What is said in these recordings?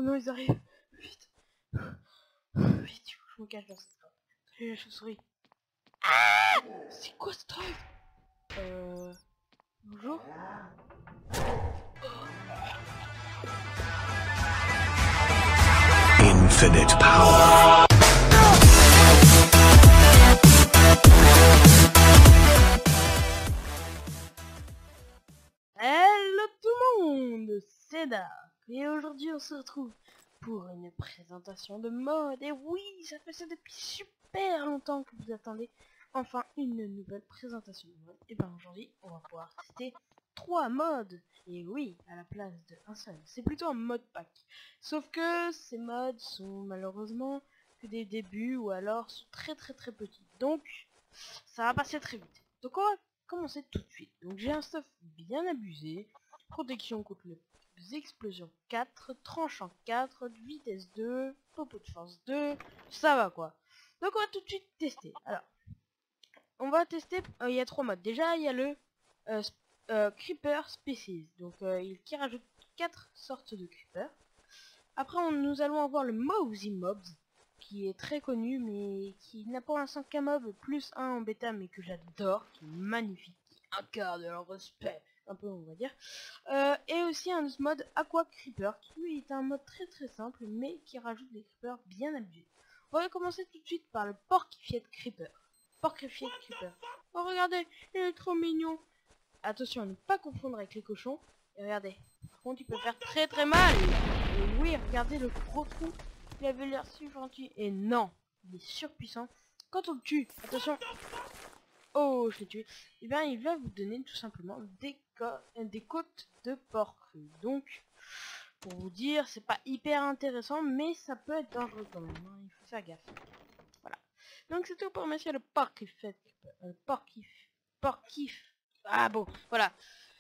Oh non, ils arrivent. Vite. Vite, je me cache dans cette porte. Salut la chauve-souris. Ah, c'est quoi ce truc? Bonjour. Infinite power. Hello tout le monde, c'est Dark. Et aujourd'hui on se retrouve pour une présentation de mode. Et oui, ça fait ça depuis super longtemps que vous attendez enfin une nouvelle présentation de mode. Et ben aujourd'hui on va pouvoir tester 3 modes. Et oui, à la place de un seul. C'est plutôt un mode pack. Sauf que ces modes sont malheureusement que des débuts ou alors sont très petits. Donc ça va passer très vite. Donc on va commencer tout de suite. Donc j'ai un stuff bien abusé. Protection contre les explosions 4, tranchant 4, vitesse 2, popo de force 2, ça va quoi. Donc on va tout de suite tester. Alors, on va tester, il y a 3 modes. Déjà il y a le Creeper Species, donc qui rajoute 4 sortes de creepers. Après nous allons avoir le Mowsy Mobs, qui est très connu mais qui n'a pour l'instant qu'un mob plus un en bêta mais que j'adore, qui est magnifique, qui incarne leur respect, un peu on va dire. Et aussi un mode Aqua Creeper, qui lui est un mode très simple mais qui rajoute des creepers bien abusés. On va commencer tout de suite par le Porkified Creeper. Porkified Creeper. Oh regardez, il est trop mignon. Attention à ne pas confondre avec les cochons. Et regardez, par contre il peut faire très mal. Et oui, regardez le gros trou. Il avait l'air si gentil. Et non, il est surpuissant. Quand on le tue, attention. Oh, je l'ai tué. Et bien, il va vous donner tout simplement des côtes de porc cru. Donc, pour vous dire, c'est pas hyper intéressant, mais ça peut être dangereux quand même. Hein. Il faut faire gaffe. Voilà. Donc, c'est tout pour monsieur le porkif. Porkif. Ah bon, voilà.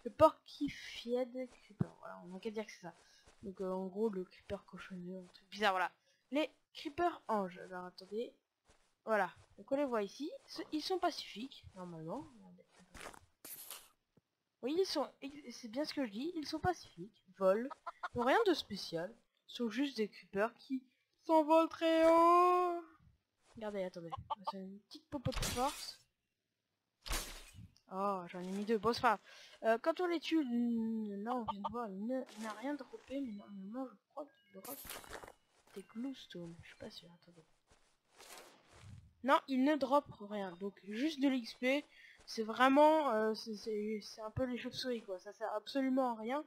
Le Porkified Creeper. Voilà, on n'a qu'à dire que c'est ça. Donc en gros le creeper cochonneux, un truc bizarre, voilà. Les creepers anges. Alors attendez. Voilà. Donc on les voit ici. Ils sont pacifiques, normalement. Oui, c'est bien ce que je dis. Ils sont pacifiques, volent, n'ont rien de spécial. Ils sont juste des creepers qui s'envolent très haut. Regardez, attendez. C'est une petite popo de force. Oh, j'en ai mis 2. Bon, c'est pas grave. Quand on les tue, là on vient de voir, il n'a rien droppé, mais normalement je crois qu'il drop des glowstone. Je suis pas sûr, attendez. Non, il ne drop rien, donc juste de l'XP. C'est vraiment, c'est un peu les chauves-souris quoi. Ça sert absolument à rien,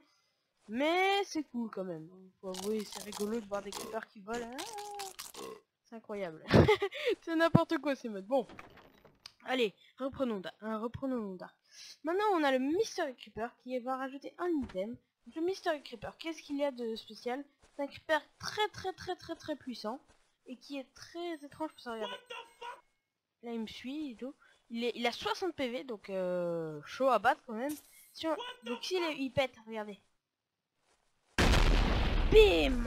mais c'est cool quand même. Faut avouer, c'est rigolo de voir des creepers qui volent. Ah, c'est incroyable. C'est n'importe quoi ces modes. Bon. Allez, reprenons Dark. Maintenant, on a le Mystery Creeper qui va rajouter un item. Donc, le Mystery Creeper, qu'est-ce qu'il y a de spécial? C'est un creeper très puissant et qui est très étrange pour ça. Regarder. Là, il me suit et tout. Il a 60 PV, donc chaud à battre quand même. Donc s'il il pète, regardez. Bim!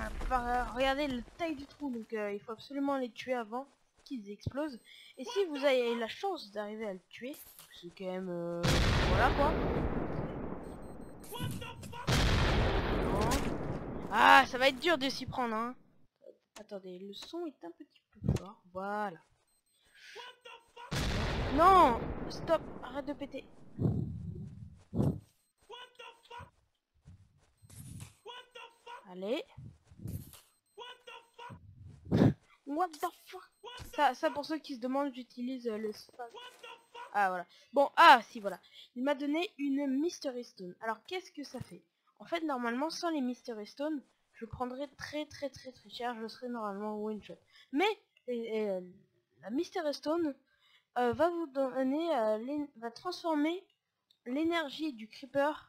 Regardez la taille du trou, donc il faut absolument les tuer avant qu'ils explosent. Et si vous avez la chance d'arriver à le tuer, c'est quand même voilà quoi. Ah, ça va être dur de s'y prendre, hein. Attendez, le son est un petit peu fort. Voilà. Non, stop, arrête de péter. Allez. What the fuck? Ça pour ceux qui se demandent, j'utilise le space. Ah voilà. Bon, ah si voilà. Il m'a donné une Mystery Stone. Alors qu'est-ce que ça fait? En fait normalement sans les Mystery Stone, je prendrais très cher. Je serais normalement one shot. Mais la Mystery Stone va vous donner, va transformer l'énergie du creeper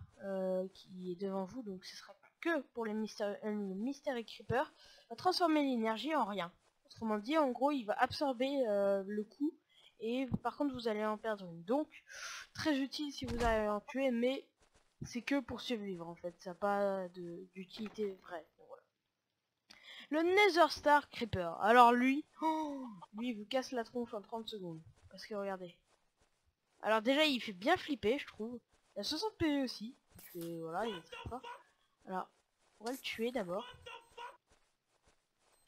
qui est devant vous. Donc ce sera que pour les le Mystery Creeper. Va transformer l'énergie en rien. Autrement dit, en gros, il va absorber le coup. Et par contre vous allez en perdre une. Donc très utile si vous allez en tuer, mais c'est que pour survivre en fait, ça n'a pas d'utilité vraie. Donc, voilà. Le Nether Star Creeper, alors lui il vous casse la tronche en 30 secondes. Parce que regardez. Alors déjà il fait bien flipper je trouve. Il a 60 PV aussi. Voilà, il est très fort. Alors on va le tuer d'abord.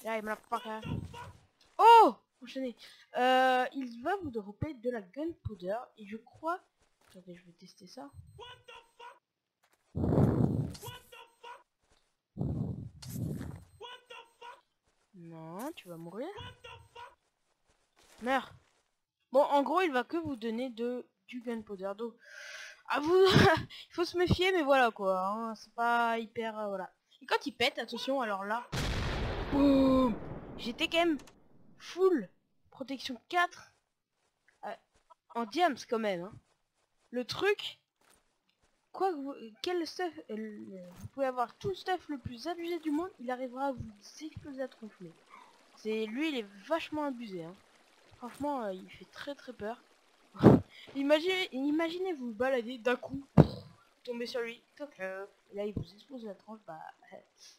Là, il me l'a pas. Oh, enchaîné. Il va vous dropper de la gunpowder et je crois. Attendez, je vais tester ça. Non, tu vas mourir. Meurs. Bon, en gros, il va que vous donner du gunpowder. Donc, à vous, il faut se méfier, mais voilà quoi. Hein, c'est pas hyper, voilà. Et quand il pète, attention. Alors là, boum. J'étais quand même full protection 4 en diams quand même. Hein. Le truc, quoi que vous, quel stuff, vous pouvez avoir tout le stuff le plus abusé du monde, il arrivera à vous exploser la tronche. C'est lui, il est vachement abusé. Hein. Franchement, il fait très très peur. Imaginez vous balader d'un coup, tomber sur lui, et là il vous expose la tranche, bah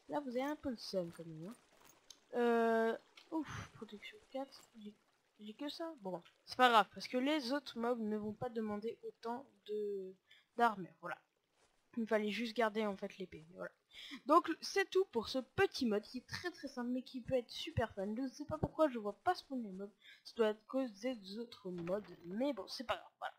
là vous avez un peu le seum quand même. Hein. Ouf, protection 4, j'ai que ça. Bon, c'est pas grave, parce que les autres mobs ne vont pas demander autant d'armure, voilà. Il fallait juste garder en fait l'épée, voilà. Donc c'est tout pour ce petit mode qui est très très simple mais qui peut être super fun. Je ne sais pas pourquoi je vois pas spawner les mobs, ça doit être cause des autres modes, mais bon c'est pas grave, voilà.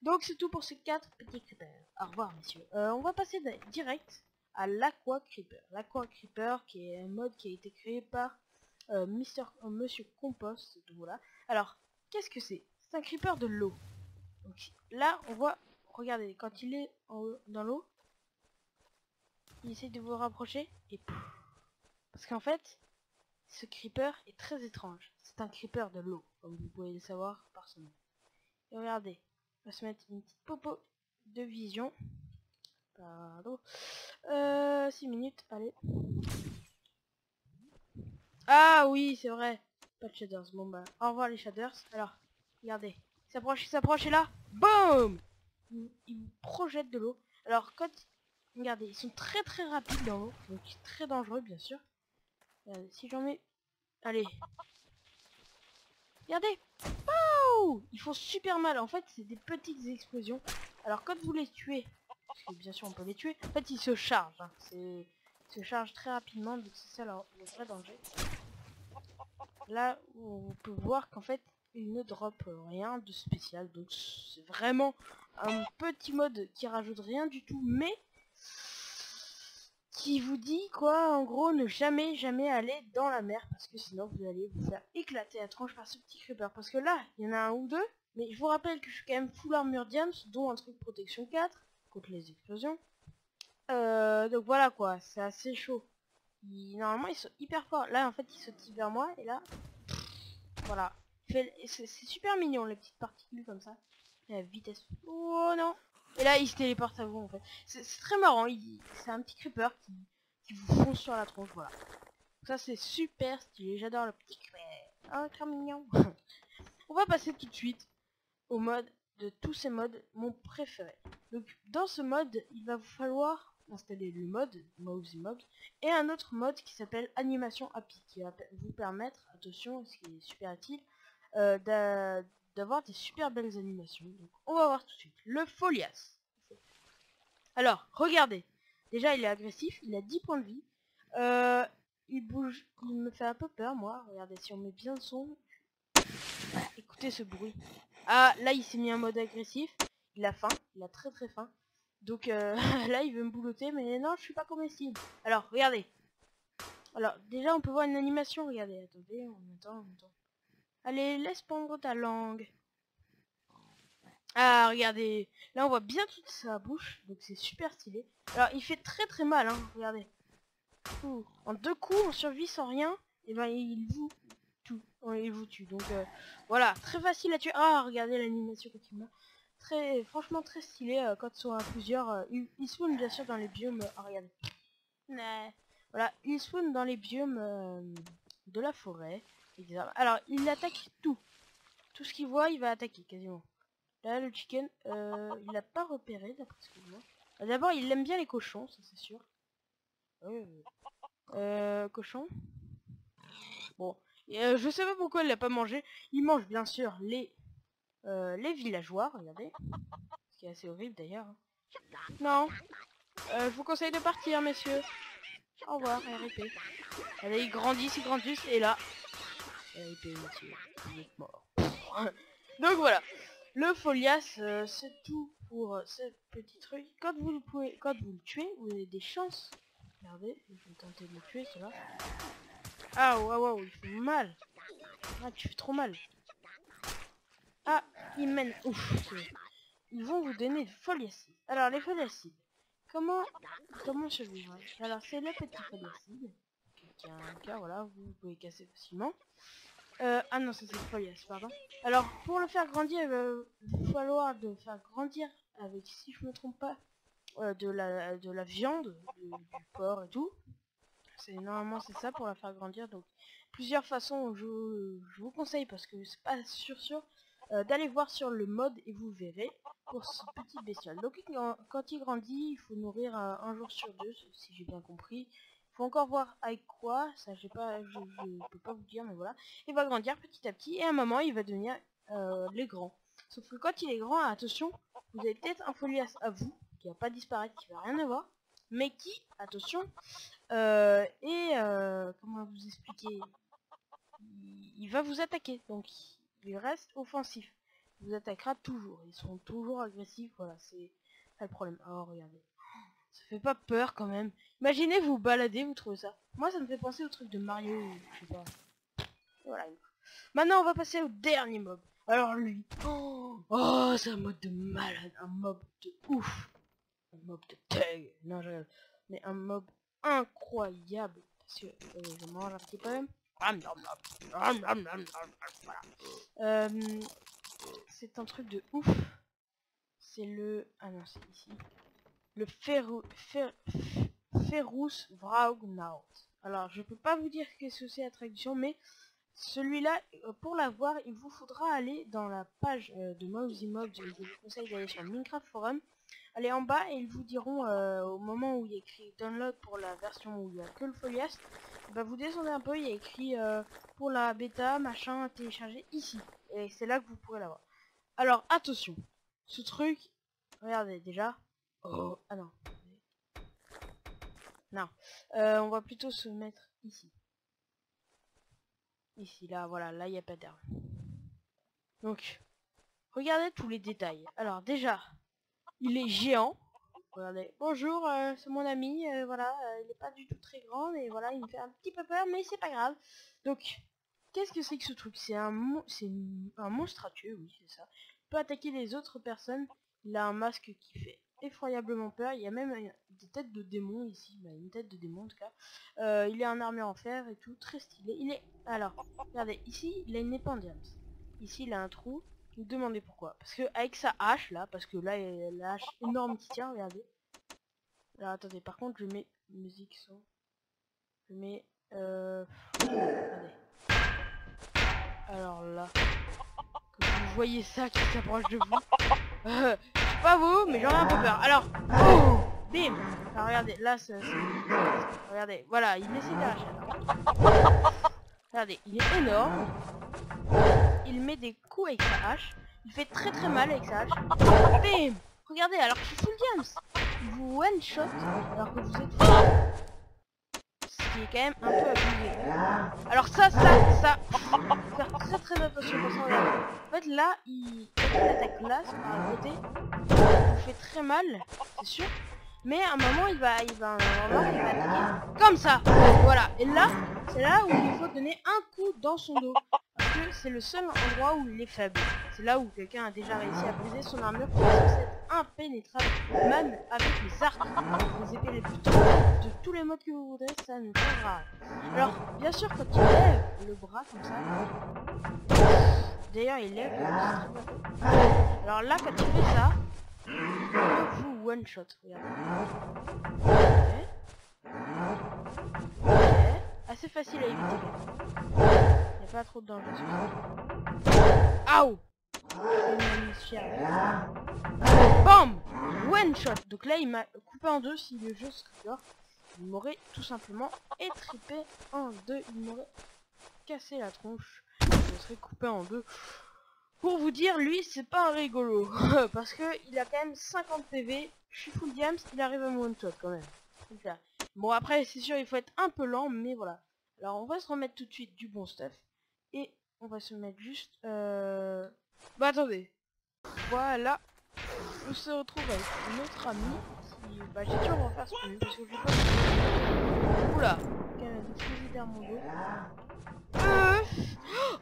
Donc c'est tout pour ces 4 petits creepers. Au revoir messieurs. On va passer direct à l'Aqua Creeper. L'Aqua Creeper qui est un mode qui a été créé par Monsieur Compost. Donc voilà. Alors, qu'est-ce que c'est? C'est un creeper de l'eau. Donc là, on voit, regardez, quand il est dans l'eau, il essaie de vous rapprocher et pouf. Parce qu'en fait, ce creeper est très étrange. C'est un creeper de l'eau, comme vous pouvez le savoir par son nom. Et regardez, on va se mettre une petite popo de vision. Pardon. 6 minutes, allez. Ah oui, c'est vrai. Pas de shaders. Bon bah, au revoir les shaders. Alors, regardez. Il s'approche et là, boum, il vous projette de l'eau. Alors, quand... Regardez, ils sont très très rapides dans l'eau. Donc, très dangereux, bien sûr. Regardez, si j'en mets... Allez. Regardez. Oh, ils font super mal. En fait, c'est des petites explosions. Alors, quand vous les tuez... Parce que bien sûr, on peut les tuer. En fait, ils se chargent. Hein. Ils se chargent très rapidement. Donc, c'est ça le vrai danger. Là, on peut voir qu'en fait, il ne drop rien de spécial. Donc, c'est vraiment un petit mode qui rajoute rien du tout. Mais qui vous dit quoi, en gros, ne jamais aller dans la mer. Parce que sinon, vous allez vous faire éclater la tronche par ce petit creeper. Parce que là, il y en a un ou deux. Mais je vous rappelle que je suis quand même full armure diams, dont un truc protection 4 contre les explosions. Donc voilà quoi, c'est assez chaud. Normalement, ils sont hyper forts. Là, en fait, ils sautent vers moi. Et là, voilà. C'est super mignon, les petites particules comme ça. La vitesse. Oh non. Et là, il se téléporte à vous, en fait. C'est très marrant. C'est un petit creeper qui vous fonce sur la tronche, voilà. Ça, c'est super stylé. J'adore le petit creeper. Oh, très mignon. On va passer tout de suite au mode de tous ces modes, mon préféré. Donc, dans ce mode, il va vous falloir installer le mode Mobs et Mobs et un autre mode qui s'appelle Animation Happy qui va vous permettre, attention, ce qui est super utile, d'avoir des super belles animations. Donc, on va voir tout de suite. Le Folias. Alors, regardez. Déjà, il est agressif, il a 10 points de vie. Il bouge, il me fait un peu peur, moi. Regardez, si on met bien le son. Écoutez ce bruit. Ah, là, il s'est mis en mode agressif. Il a faim, il a très très faim. Donc là, il veut me boulotter, mais non, je suis pas comestible. Alors, regardez. Alors, déjà, on peut voir une animation. Regardez, attendez, on attend. Allez, laisse pendre ta langue. Ah, regardez. Là, on voit bien toute sa bouche. Donc, c'est super stylé. Alors, il fait très très mal, hein. Regardez. Ouh. En 2 coups, on survit sans rien. Et ben, il vous tue. Il vous tue. Donc, voilà. Très facile à tuer. Ah, regardez l'animation quand il meurt. Franchement, très stylé. Quand ils sont à plusieurs. Ils spawnent, bien sûr, dans les biomes. Ah, regardez. Voilà. Ils spawnent dans les biomes de la forêt. Alors, il attaque tout. Tout ce qu'il voit, il va attaquer, quasiment. Là, le chicken, il l'a pas repéré, d'après ce que je vois. D'abord, il aime bien les cochons, ça c'est sûr. Cochon. Bon, je sais pas pourquoi il l'a pas mangé. Il mange bien sûr les villageois, regardez. Ce qui est assez horrible d'ailleurs. Non, je vous conseille de partir, messieurs. Au revoir, RIP. Allez, ils grandissent, et là... RIP, monsieur, vous êtes mort. Donc voilà. Le Folias, c'est tout pour ce petit truc. Quand vous le tuez, vous avez des chances. Regardez, je vais tenter de le tuer, cela. Ah, waouh, il fait mal. Ah, tu fais trop mal. Ah, ils mènent. Ouf. Ils vont vous donner des foliacides. Alors, les foliacides. Comment survivre? Alors, c'est le petit foliacide. Qui a un cœur, voilà, vous pouvez casser facilement. Ah non, ça c'est le folias, pardon. Alors, pour le faire grandir, il va falloir de faire grandir avec, si je me trompe pas, de la viande, du porc et tout. Normalement c'est ça pour la faire grandir. Donc plusieurs façons, je vous conseille, parce que c'est pas sûr, d'aller voir sur le mode et vous verrez pour ce petit bestiole. Donc quand il grandit, il faut nourrir un jour sur deux, si j'ai bien compris. Il faut encore voir avec quoi, ça je peux pas vous dire, mais voilà. Il va grandir petit à petit et à un moment il va devenir les grands. Sauf que quand il est grand, attention, vous avez peut-être un folias à vous qui va pas disparaître, qui va rien avoir, mais qui, attention, comment vous expliquer, il va vous attaquer, donc il reste offensif, il vous attaquera toujours, ils sont toujours agressifs, voilà, c'est ça le problème. Oh regardez, ça fait pas peur quand même. Imaginez vous baladez, vous trouvez ça, moi ça me fait penser au truc de Mario, je sais pas. Voilà. Maintenant on va passer au dernier mob. Alors lui, oh c'est un mob de malade, un mob de ouf, un mob de tag, non je rigole, mais un mob incroyable, parce que je mange un petit peu. C'est un truc de ouf. C'est le... Ah non, c'est ici. Le Ferus Vraugnaut. Alors, je peux pas vous dire qu'est-ce que c'est la traduction, mais celui-là, pour l'avoir, il vous faudra aller dans la page de Mousy Mob. Je vous conseille d'aller sur le Minecraft Forum. Allez en bas et ils vous diront au moment où il y a écrit download pour la version où il n'y a que le folias, bah vous descendez un peu, il y a écrit pour la bêta machin télécharger ici, et c'est là que vous pourrez l'avoir. Alors attention, ce truc, regardez déjà, oh ah non, non, on va plutôt se mettre ici là, voilà, là il n'y a pas d'herbe. Donc regardez tous les détails. Alors déjà, il est géant. Regardez, bonjour, c'est mon ami, voilà, il n'est pas du tout très grand, et voilà, il me fait un petit peu peur, mais c'est pas grave. Donc, qu'est-ce que c'est que ce truc? C'est un monstre à tuer, oui, c'est ça. Il peut attaquer les autres personnes, il a un masque qui fait effroyablement peur, il y a même des têtes de démons ici, bah, une tête de démon en tout cas. Il est en armure en fer et tout, très stylé. Il est, alors, regardez, ici, il a une épée en diamant. Ici, il a un trou. Vous demandez pourquoi. Parce que avec sa hache là, parce que là il a la hache énorme qui tient, regardez. Alors attendez, par contre je mets musique son. Je mets attendez. Alors là, que vous voyez ça qui s'approche de vous. Je sais pas vous, mais j'en ai un peu peur. Alors, oh, bim. Alors regardez, là regardez, voilà, il essaie d'arracher. Regardez, il est énorme. Il met des coups avec sa hache. Il fait très très mal avec sa hache. Bim. Regardez, alors qu'il full diams. Il vous one shot alors que vous êtes fort. Ce qui est quand même un peu abusé. Alors ça, faut faire très très attention pour ça. En fait là, il attaque là, par le côté. Il vous fait très mal, c'est sûr. Mais à un moment, il va attaquer comme ça. Voilà. Et là, c'est là où il faut donner un coup dans son dos. Parce que c'est le seul endroit où il est faible. C'est là où quelqu'un a déjà réussi à briser son armure qui est censée être impénétrable, même avec les arcs, les épées les plus tendres de tous les modes que vous voudrez, ça ne changera rien. Alors, bien sûr, quand il lève le bras comme ça, d'ailleurs il lève le bras. Alors là, quand il fait ça, il peut vous one shot. Regardez. Ok. Assez facile à éviter. Il n'y a pas trop de danger sur ça. Aouh! Bam! One shot. Donc là il m'a coupé en deux. Si le jeu serait il m'aurait tout simplement étripé en deux. Il m'aurait cassé la tronche. Je serais coupé en deux. Pour vous dire, lui c'est pas un rigolo. Parce que il a quand même 50 PV. Je suis full diams, il arrive à me one shot quand même. Donc là, Bon, après, c'est sûr, il faut être un peu lent, mais voilà. Alors, on va se remettre tout de suite du bon stuff. Et on va se mettre juste... Bah, attendez. Voilà. On se retrouve avec notre ami qui... Bah, j'ai dû refaire ce premier parce que je pas... Oula. Quand même, des fusils derrière mon dos.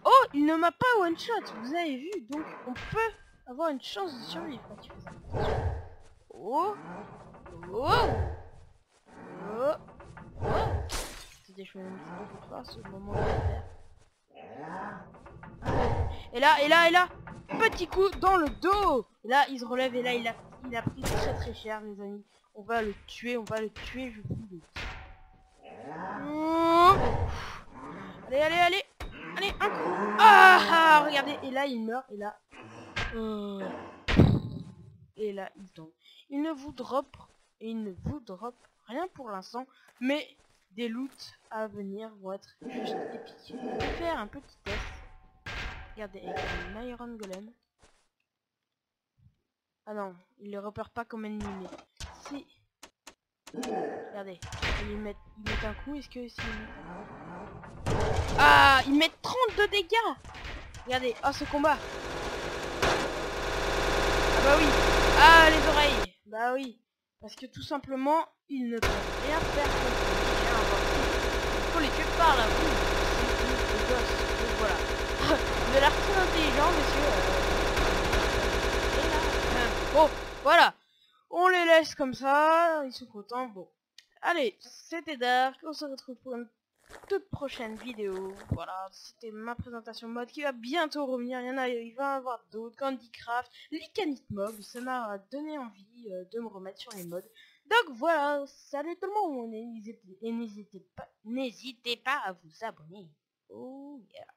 Oh, il ne m'a pas one shot, vous avez vu, donc on peut avoir une chance de survivre quand il fait ça. Attention. Oh, oh, oh, oh. C'était je vais même plus faire ce moment de faire. Et là, petit coup dans le dos. Et là, il se relève et là, il a pris très cher, les amis. On va le tuer, je vous le dis. Allez, un coup. Ah, regardez, et là, il meurt, et là... Et là, il tombe. Il ne vous drop rien pour l'instant, mais des loots à venir vont être juste épiques. On va faire un petit test. Regardez, avec un Iron Golem. Ah non, il le repère pas comme ennemi, mais si... Regardez, il met un coup, est-ce que si... Ah, il met 32 dégâts. Regardez, oh ce combat. Ah bah oui. Ah les oreilles. Bah oui. Parce que tout simplement, ils ne peuvent rien faire contre les chiens invincibles. Il faut les tuer par la boue. C'est des gosses. Donc voilà. Vous avez l'air très intelligent, monsieur. Et là. Bon, voilà. On les laisse comme ça. Ils sont contents. Bon. Allez, c'était Dark. On se retrouve pour une toute prochaine vidéo. Voilà, c'était ma présentation mode qui va bientôt revenir. Il va y en avoir d'autres, Candy Craft, Lycanite Mob. Ça m'a donné envie de me remettre sur les modes. Donc voilà, salut tout le monde et n'hésitez pas à vous abonner. Oh yeah.